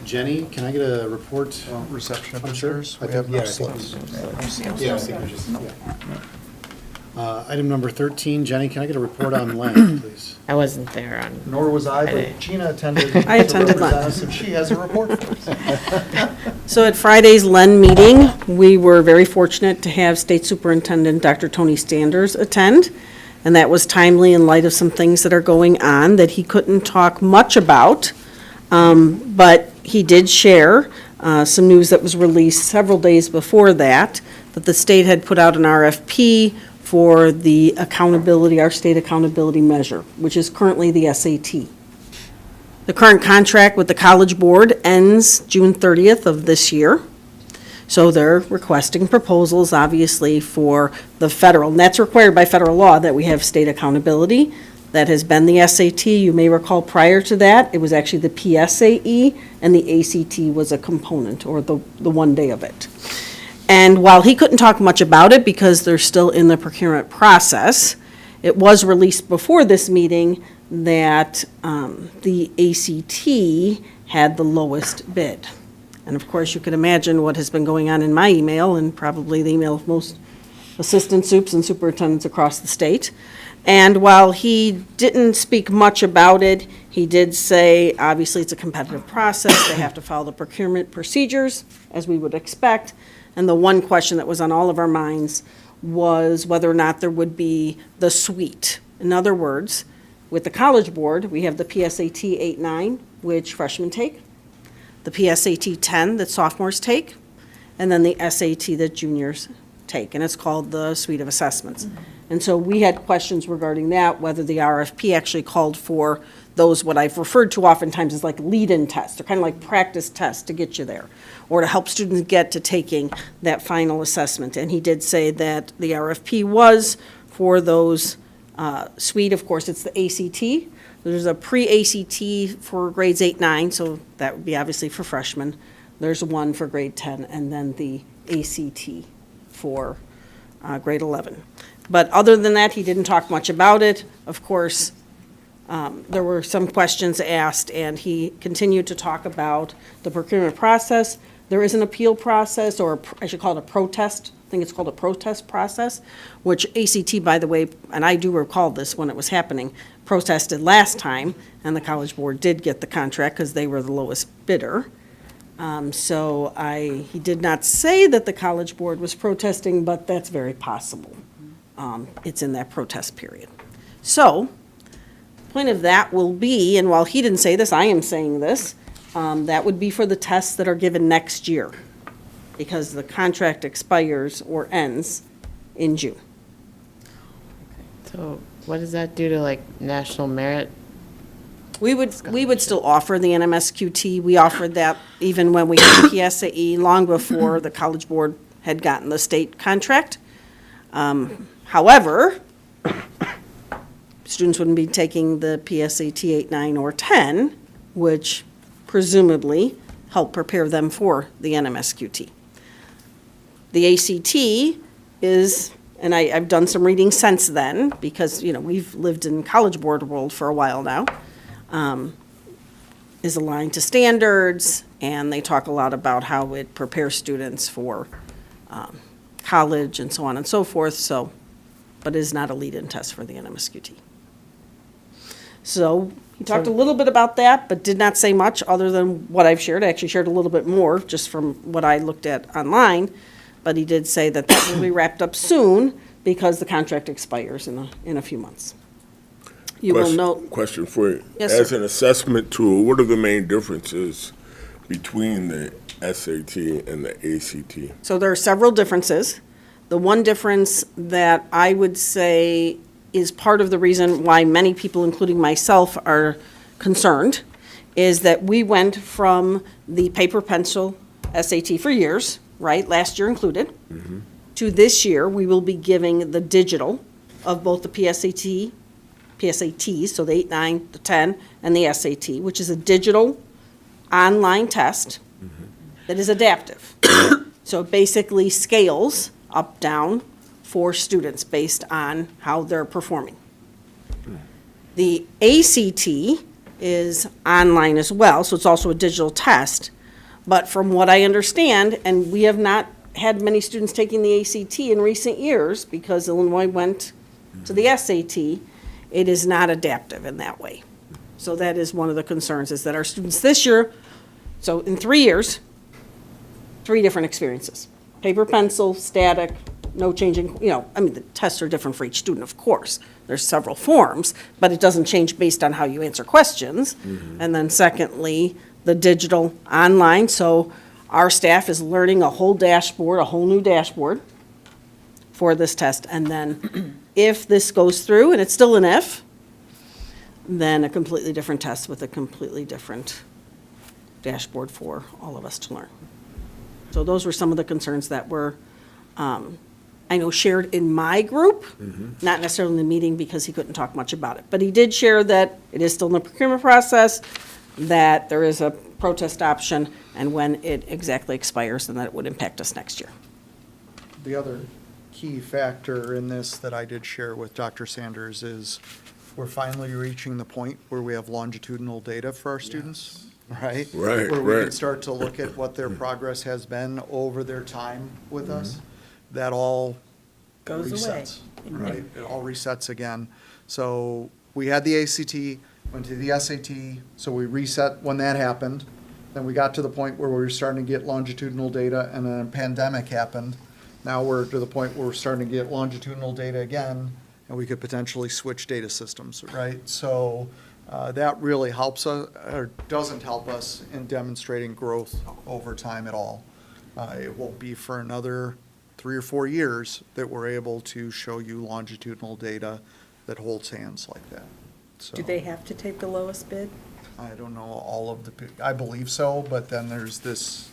Jenny, can I get a report? Reception of I'm sure. visitors. I We have think- no yeah, I think slips. Yeah, I think we just, yeah. Item number 13, Jenny, can I get a report on Len, please? I wasn't there on. Nor was I, Friday. but Gina attended. I attended to represent lunch. us, and she has a report for us. So at Friday's LEN meeting, we were very fortunate to have State Superintendent Dr. Tony Standers attend, and that was timely in light of some things that are going on that he couldn't talk much about. But he did share some news that was released several days before that the state had put out an RFP for the accountability, our state accountability measure, which is currently the SAT. The current contract with the College Board ends June 30th of this year. So they're requesting proposals, obviously, for the federal, and that's required by federal law that we have state accountability. That has been the SAT. You may recall prior to that, it was actually the PSAE, and the ACT was a component, or the one day of it. And while he couldn't talk much about it because they're still in the procurement process, it was released before this meeting that the ACT had the lowest bid. And of course, you can imagine what has been going on in my email, and probably the email of most assistant supes and superintendents across the state. And while he didn't speak much about it, he did say, obviously, it's a competitive process. They have to follow the procurement procedures, as we would expect. And the one question that was on all of our minds was whether or not there would be the suite. In other words, with the College Board, we have the PSAT 8-9, which freshmen take, the PSAT 10 that sophomores take, and then the SAT that juniors take, and it's called the suite of assessments. And so we had questions regarding that, whether the RFP actually called for those, what I've referred to oftentimes as like lead-in tests. They're kind of like practice tests to get you there, or to help students get to taking that final assessment. And he did say that the RFP was for those suite. Of course, it's the ACT. There's a pre-ACT for grades 8-9, so that would be obviously for freshmen. There's one for grade 10, and then the ACT for grade 11. But other than that, he didn't talk much about it. Of course, there were some questions asked, and he continued to talk about the procurement process. There is an appeal process, or I should call it a protest. I think it's called a protest process, which ACT, by the way, and I do recall this when it was happening, protested last time, and the College Board did get the contract because they were the lowest bidder. He did not say that the College Board was protesting, but that's very possible. It's in that protest period. So, point of that will be, and while he didn't say this, I am saying this, that would be for the tests that are given next year, because the contract expires or ends in June. So what does that do to like national merit? We would still offer the NMSQT. We offered that even when we had PSAE, long before the College Board had gotten the state contract. However, students wouldn't be taking the PSAT 8-9 or 10, which presumably help prepare them for the NMSQT. The ACT is, and I've done some reading since then, because, we've lived in College Board world for a while now, is aligned to standards, and they talk a lot about how it prepares students for college and so on and so forth, but is not a lead-in test for the NMSQT. So he talked a little bit about that, but did not say much other than what I've shared. I actually shared a little bit more just from what I looked at online, but he did say that will be wrapped up soon because the contract expires in a few months. You will note. Question for you. Yes, As sir. an assessment tool, what are the main differences between the SAT and the ACT? So there are several differences. The one difference that I would say is part of the reason why many people, including myself, are concerned is that we went from the paper pencil SAT for years, right, last year included, to this year we will be giving the digital of both the PSATs, so the 8-9, the 10, and the SAT, which is a digital online test that is adaptive. So it basically scales up, down for students based on how they're performing. The ACT is online as well, so it's also a digital test. But from what I understand, and we have not had many students taking the ACT in recent years because Illinois went to the SAT, it is not adaptive in that way. So that is one of the concerns, is that our students this year, so in 3 years, 3 different experiences. Paper, pencil, static, no changing, I mean, the tests are different for each student, of course. There's several forms, but it doesn't change based on how you answer questions. And then secondly, the digital online, so our staff is learning a whole dashboard, a whole new dashboard for this test. And then if this goes through, and it's still an if, then a completely different test with a completely different dashboard for all of us to learn. So those were some of the concerns that were, I know, shared in my group, not necessarily in the meeting because he couldn't talk much about it. But he did share that it is still in the procurement process, that there is a protest option, and when it exactly expires, and that it would impact us next year. The other key factor in this that I did share with Dr. Sanders is we're finally reaching the point where we have longitudinal data for our students, right? Right, Where we can right. start to look at what their progress has been over their time with us. That all Goes away. resets, right? It all resets again. So we had the ACT, went to the SAT, so we reset when that happened. Then we got to the point where we were starting to get longitudinal data, and then a pandemic happened. Now we're to the point where we're starting to get longitudinal data again, and we could potentially switch data systems, right? So that really helps us, or doesn't help us in demonstrating growth over time at all. It won't be for another 3 or 4 years that we're able to show you longitudinal data that holds hands like that. So, Do they have to take the lowest bid? I don't know all of I believe so, but then there's this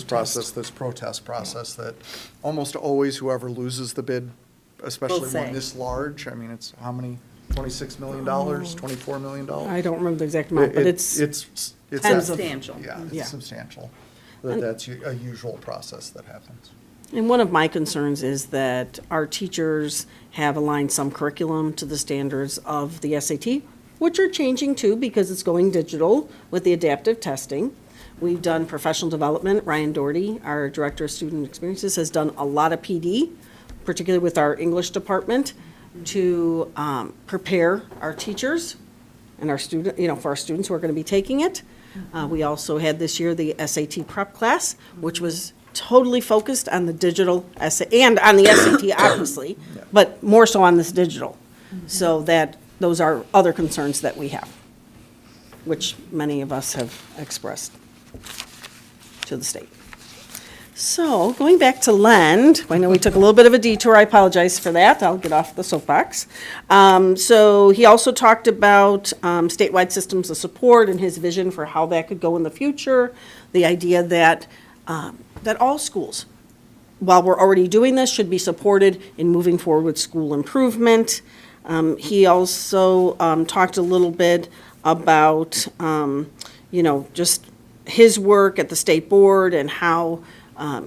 process, this protest process that almost always whoever loses the bid, especially say. one this large, I mean, it's how many, $26 million, $24 million? I don't remember the exact amount, but it's It's tens of- Substantial. Yeah, Yeah. it's substantial. That's a usual process that happens. And one of my concerns is that our teachers have aligned some curriculum to the standards of the SAT, which are changing too because it's going digital with the adaptive testing. We've done professional development. Ryan Doherty, our Director of Student Experiences, has done a lot of PD, particularly with our English department, to prepare our teachers and our student, for our students who are going to be taking it. We also had this year the SAT prep class, which was totally focused on the digital essay, and on the SAT, obviously, but more so on this digital. So that, those are other concerns that we have, which many of us have expressed to the state. So, going back to Lend, I know we took a little bit of a detour, I apologize for that, I'll get off the soapbox. So he also talked about statewide systems of support and his vision for how that could go in the future, the idea that that all schools, while we're already doing this, should be supported in moving forward with school improvement. He also talked a little bit about, just his work at the state board and how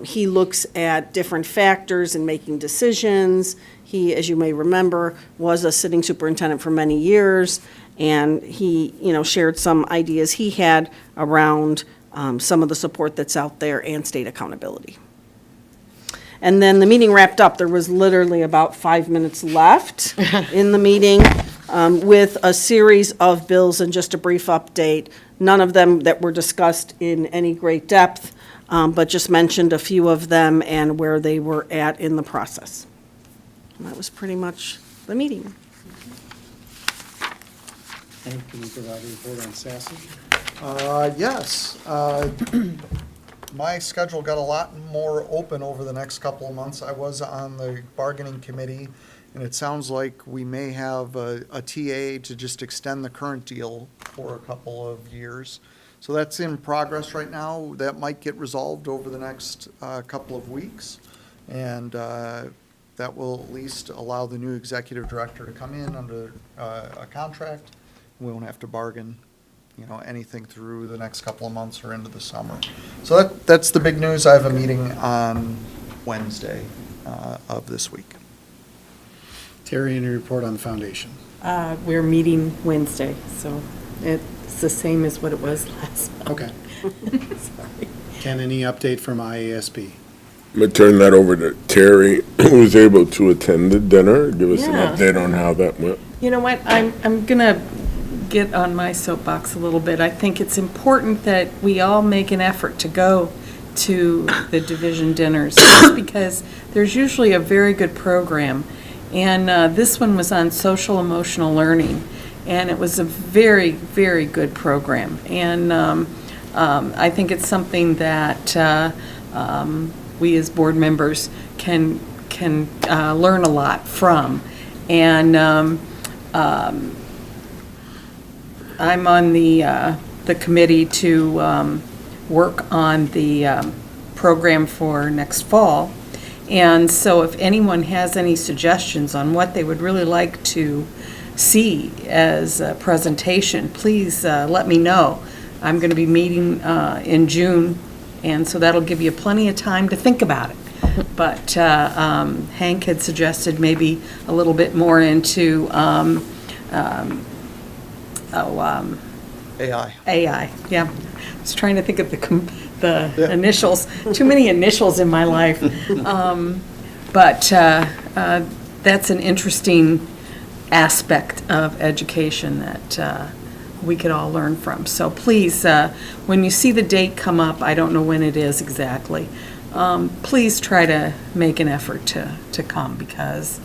he looks at different factors in making decisions. He, as you may remember, was a sitting superintendent for many years, and he, shared some ideas he had around some of the support that's out there and state accountability. And then the meeting wrapped up. There was literally about 5 minutes left in the meeting with a series of bills and just a brief update. None of them that were discussed in any great depth, but just mentioned a few of them and where they were at in the process. And that was pretty much the meeting. And can you provide a report on Sassy? Yes. My schedule got a lot more open over the next couple of months. I was on the bargaining committee, and it sounds like we may have a TA to just extend the current deal for a couple of years. So that's in progress right now. That might get resolved over the next couple of weeks. And that will at least allow the new executive director to come in under a contract. We won't have to bargain, anything through the next couple of months or into the summer. So that's the big news. I have a meeting on Wednesday of this week. Terry, any report on the foundation? We're meeting Wednesday, so It's the same as what it was last month. Okay. Ken, any update from IASB? I'm gonna turn that over to Terry, who was able to attend the dinner, give us an Yeah. update on how that went. You know what, I'm gonna get on my soapbox a little bit. I think it's important that we all make an effort to go to the division dinners, just because there's usually a very good program. And this one was on social emotional learning, and it was a very, very good program. And I think it's something that we as board members can learn a lot from. And I'm on the committee to work on the program for next fall. And so if anyone has any suggestions on what they would really like to see as a presentation, please let me know. I'm going to be meeting in June, and so that'll give you plenty of time to think about it. But Hank had suggested maybe a little bit more into AI. AI, yeah. I was trying to think of the initials, too many initials in my life. But that's an interesting aspect of education that we could all learn from. So please, when you see the date come up, I don't know when it is exactly, please try to make an effort to come, because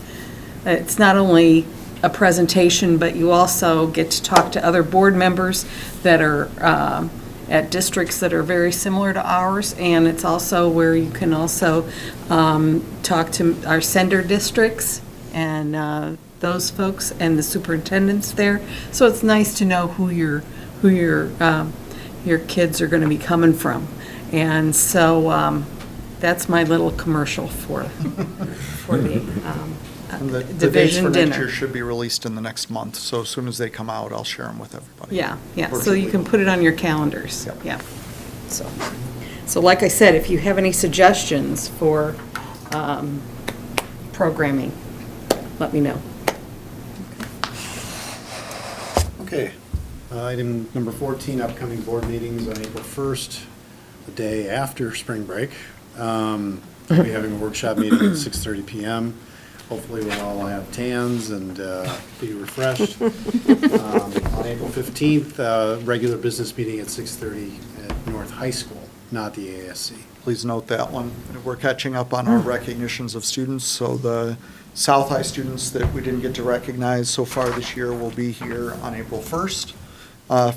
it's not only a presentation, but you also get to talk to other board members that are at districts that are very similar to ours, and it's also where you can also talk to our sender districts and those folks and the superintendents there. So it's nice to know who your kids are going to be coming from, and so that's my little commercial for the And the dates division for next dinner. year should be released in the next month, so as soon as they come out, I'll share them with everybody. Yeah, so Virtually. you can put it on your calendars. Yep. Yeah. So like I said, if you have any suggestions for programming, let me know. Okay. Item number 14, upcoming board meetings on April 1st, the day after spring break. We'll be having a workshop meeting at 6:30 PM. Hopefully we'll all have tans and be refreshed. On April 15th, regular business meeting at 6:30 at North High School, not the ASC. Please note that one. We're catching up on our recognitions of students, so the South High students that we didn't get to recognize so far this year will be here on April 1st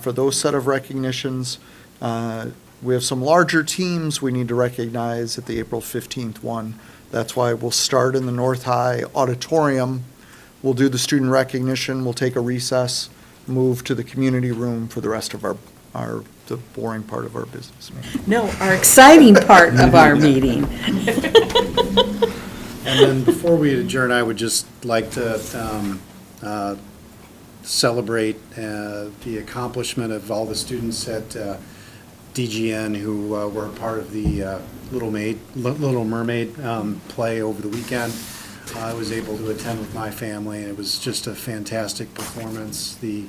for those set of recognitions. We have some larger teams we need to recognize at the April 15th one. That's why we'll start in the North High auditorium. We'll do the student recognition, we'll take a recess, move to the community room for the rest of the boring part of our business meeting. No, our exciting part of our meeting. And then before we adjourn, I would just like to celebrate the accomplishment of all the students at DGN who were part of the Little Mermaid play over the weekend. I was able to attend with my family, and it was just a fantastic performance. The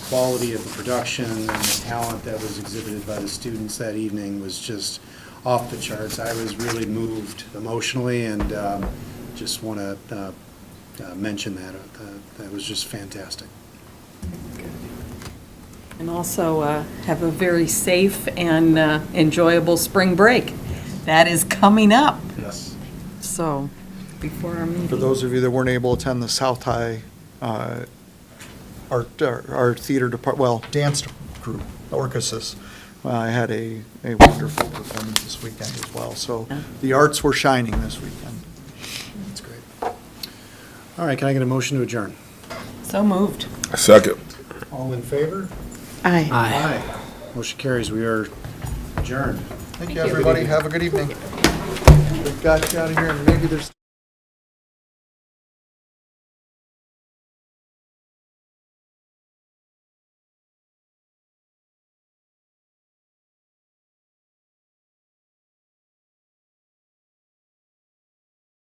quality of the production and the talent that was exhibited by the students that evening was just off the charts. I was really moved emotionally, and just want to mention that. That was just fantastic. And also have a very safe and enjoyable spring break. That is coming up. Yes. So, before our meeting. For those of you that weren't able to attend the South High our theater dance group, Orchesis, I had a wonderful performance this weekend as well. So the arts were shining this weekend. That's great. All right, can I get a motion to adjourn? So moved. Second. All in favor? Aye. Aye. Motion carries. We are adjourned. Thank you, everybody. Have a good evening. We've got you out of here, and maybe there's